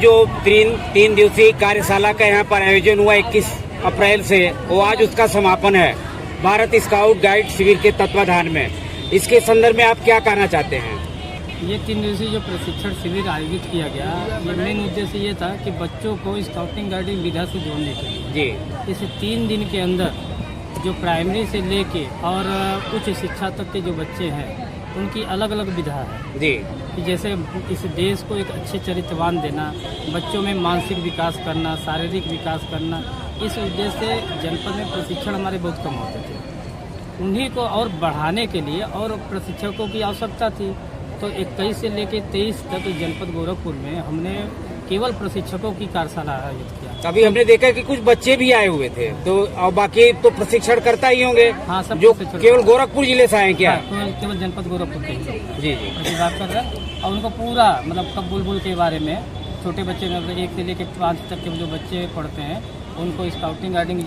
जो तीन दिवसीय कार्यशाला का यहाँ पर आयोजन हुआ 21 अप्रैल से, वो आज उसका समापन है भारत स्काउट गाइड शिविर के तत्वाधान में। इसके संदर्भ में आप क्या कहना चाहते हैं? ये 3 दिवसीय जो प्रशिक्षण शिविर आयोजित किया गया, ये मेन उद्देश्य ये था कि बच्चों को स्काउटिंग गाइडिंग विधा से जोड़ने के लिए जी इस 3 दिन के अंदर जो प्राइमरी से लेके और उच्च शिक्षा तक के जो बच्चे हैं उनकी अलग अलग विधा है जी, कि जैसे इस देश को एक अच्छे चरित्रवान देना, बच्चों में मानसिक विकास करना, शारीरिक विकास करना, इस उद्देश्य से जनपद में प्रशिक्षण हमारे बहुत कम होते थे। उन्हीं को और बढ़ाने के लिए और प्रशिक्षकों की आवश्यकता थी, तो 21 से लेकर 23 तक जनपद गोरखपुर में हमने केवल प्रशिक्षकों की कार्यशाला आयोजित किया। अभी हमने देखा कि कुछ बच्चे भी आए हुए थे, तो और बाकी तो प्रशिक्षण करता ही होंगे। हाँ, सब जो केवल गोरखपुर जिले से आए क्या? हाँ, केवल जनपद गोरखपुर के जी प्रतिभाग कर रहे हैं। और उनको पूरा मतलब कब बुलबुल के बारे में, छोटे बच्चे में 1 से लेकर 5 तक के जो बच्चे पढ़ते हैं उनको स्काउटिंग गाइडिंग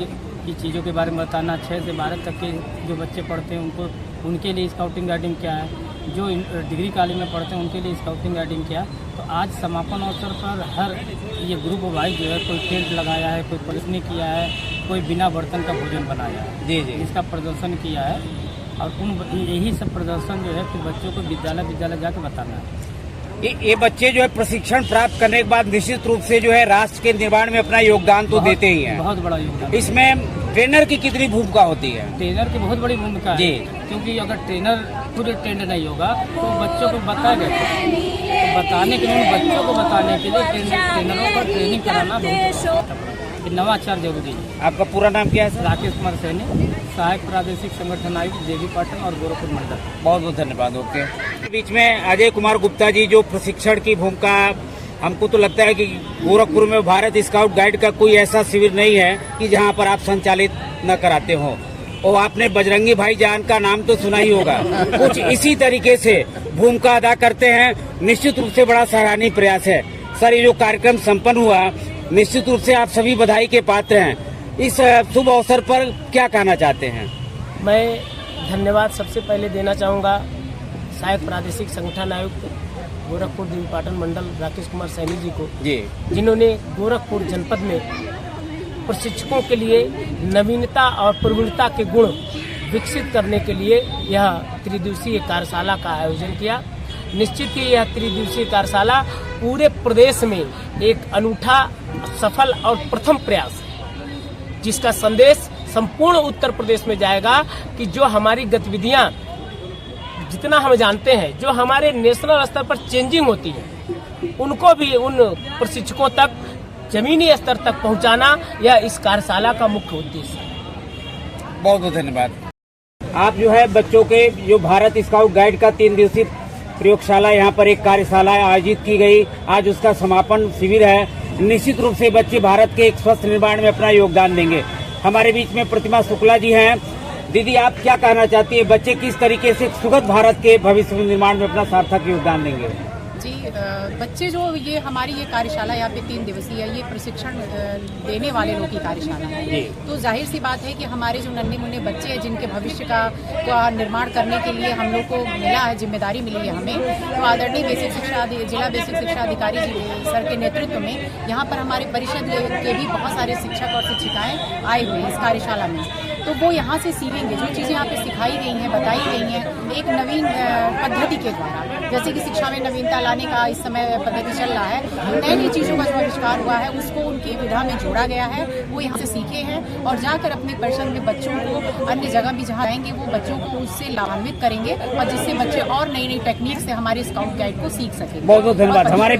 की चीज़ों के बारे में बताना। 6 से 12 तक के जो बच्चे पढ़ते हैं उनको, उनके लिए स्काउटिंग गाइडिंग क्या है, जो डिग्री कॉलेज में पढ़ते हैं उनके लिए स्काउटिंग गाइडिंग क्या। तो आज समापन अवसर पर हर ये ग्रुप वाइज जो है, कोई टेंट लगाया है, कोई प्रदर्शनी किया है, कोई बिना बर्तन का भोजन बनाया है, जी, इसका प्रदर्शन किया है। और यही सब प्रदर्शन जो है कि बच्चों को विद्यालय जाकर बताना है। ये बच्चे जो है प्रशिक्षण प्राप्त करने के बाद निश्चित रूप से जो है राष्ट्र के निर्माण में अपना योगदान तो देते ही हैं। बहुत बड़ा योगदान। इसमें ट्रेनर की कितनी भूमिका होती है? ट्रेनर की बहुत बड़ी भूमिका है, क्योंकि अगर ट्रेनर खुद ट्रेंड नहीं होगा तो बच्चों को बताएगा, तो बताने के लिए बच्चों को बताने के लिए ट्रेनरों को ट्रेनिंग कराना बहुत नवाचार जरूरी है। आपका पूरा नाम क्या है? राकेश कुमार सैनी, सहायक प्रादेशिक संगठन आयुक्त देवी पाटन और गोरखपुर मंडल। बहुत बहुत धन्यवाद। ओके, बीच में अजय कुमार गुप्ता जी, जो प्रशिक्षण की भूमिका, हमको तो लगता है कि गोरखपुर में भारत स्काउट गाइड का कोई ऐसा शिविर नहीं है कि जहां पर आप संचालित न कराते हो। और आपने बजरंगी भाईजान का नाम तो सुना ही होगा, कुछ इसी तरीके से भूमिका अदा करते हैं। निश्चित रूप से बड़ा सराहनीय प्रयास है। सर, ये जो कार्यक्रम संपन्न हुआ, निश्चित रूप से आप सभी बधाई के पात्र हैं। इस शुभ अवसर पर क्या कहना चाहते हैं? मैं धन्यवाद सबसे पहले देना चाहूँगा सहायक प्रादेशिक संगठन आयुक्त गोरखपुर देवी पाटन मंडल राकेश कुमार सैनी जी को, जिन्होंने गोरखपुर जनपद में प्रशिक्षकों के लिए नवीनता और प्रवीणता के गुण विकसित करने के लिए यह त्रिदिवसीय कार्यशाला का आयोजन किया। निश्चित ही यह त्रिदिवसीय कार्यशाला पूरे प्रदेश में एक अनूठा, सफल और प्रथम प्रयास है, जिसका संदेश संपूर्ण उत्तर प्रदेश में जाएगा कि जो हमारी गतिविधियां, जितना हम जानते हैं, जो हमारे नेशनल स्तर पर चेंजिंग होती है, उनको भी उन प्रशिक्षकों तक, जमीनी स्तर तक पहुंचाना, यह इस कार्यशाला का मुख्य उद्देश्य है। बहुत बहुत धन्यवाद। आप जो है बच्चों के जो भारत स्काउट गाइड का 3 दिवसीय प्रयोगशाला, यहाँ पर एक कार्यशाला आयोजित की गई, आज उसका समापन शिविर है। निश्चित रूप से बच्चे भारत के एक स्वस्थ निर्माण में अपना योगदान देंगे। हमारे बीच में प्रतिमा शुक्ला जी हैं। दीदी, आप क्या कहना चाहती है, बच्चे किस तरीके से सुगत भारत के भविष्य निर्माण में अपना सार्थक योगदान देंगे? जी, बच्चे जो ये हमारी ये कार्यशाला यहाँ पे 3 दिवसीय है, ये प्रशिक्षण देने वाले लोग की कार्यशाला है। तो जाहिर सी बात है कि हमारे जो नन्हे मुन्ने बच्चे हैं, जिनके भविष्य का निर्माण करने के लिए हम लोग को मिला है, जिम्मेदारी मिली है हमें, तो आदरणीय जिला बेसिक शिक्षा अधिकारी जी सर के नेतृत्व में यहाँ पर हमारे परिषद के भी बहुत सारे शिक्षक और शिक्षिकाएँ आए हुए हैं इस कार्यशाला में। तो वो यहाँ से सीखेंगे, जो चीज़ें यहाँ पे सिखाई गई हैं, बताई गई हैं, एक नवीन पद्धति के द्वारा। जैसे कि शिक्षा में नवीनता लाने का इस समय पद्धति चल रहा है, नई नई चीज़ों का जो आविष्कार हुआ है उसको उनकी विधा में जोड़ा गया है। वो यहाँ से सीखे हैं और जाकर अपने परिषद में बच्चों को, अन्य जगह भी जहाँ आएंगे, वो बच्चों को उससे लाभान्वित करेंगे और जिससे बच्चे और नई नई टेक्निक से हमारे स्काउट गाइड को सीख सकेंगे। बहुत बहुत धन्यवाद। हमारे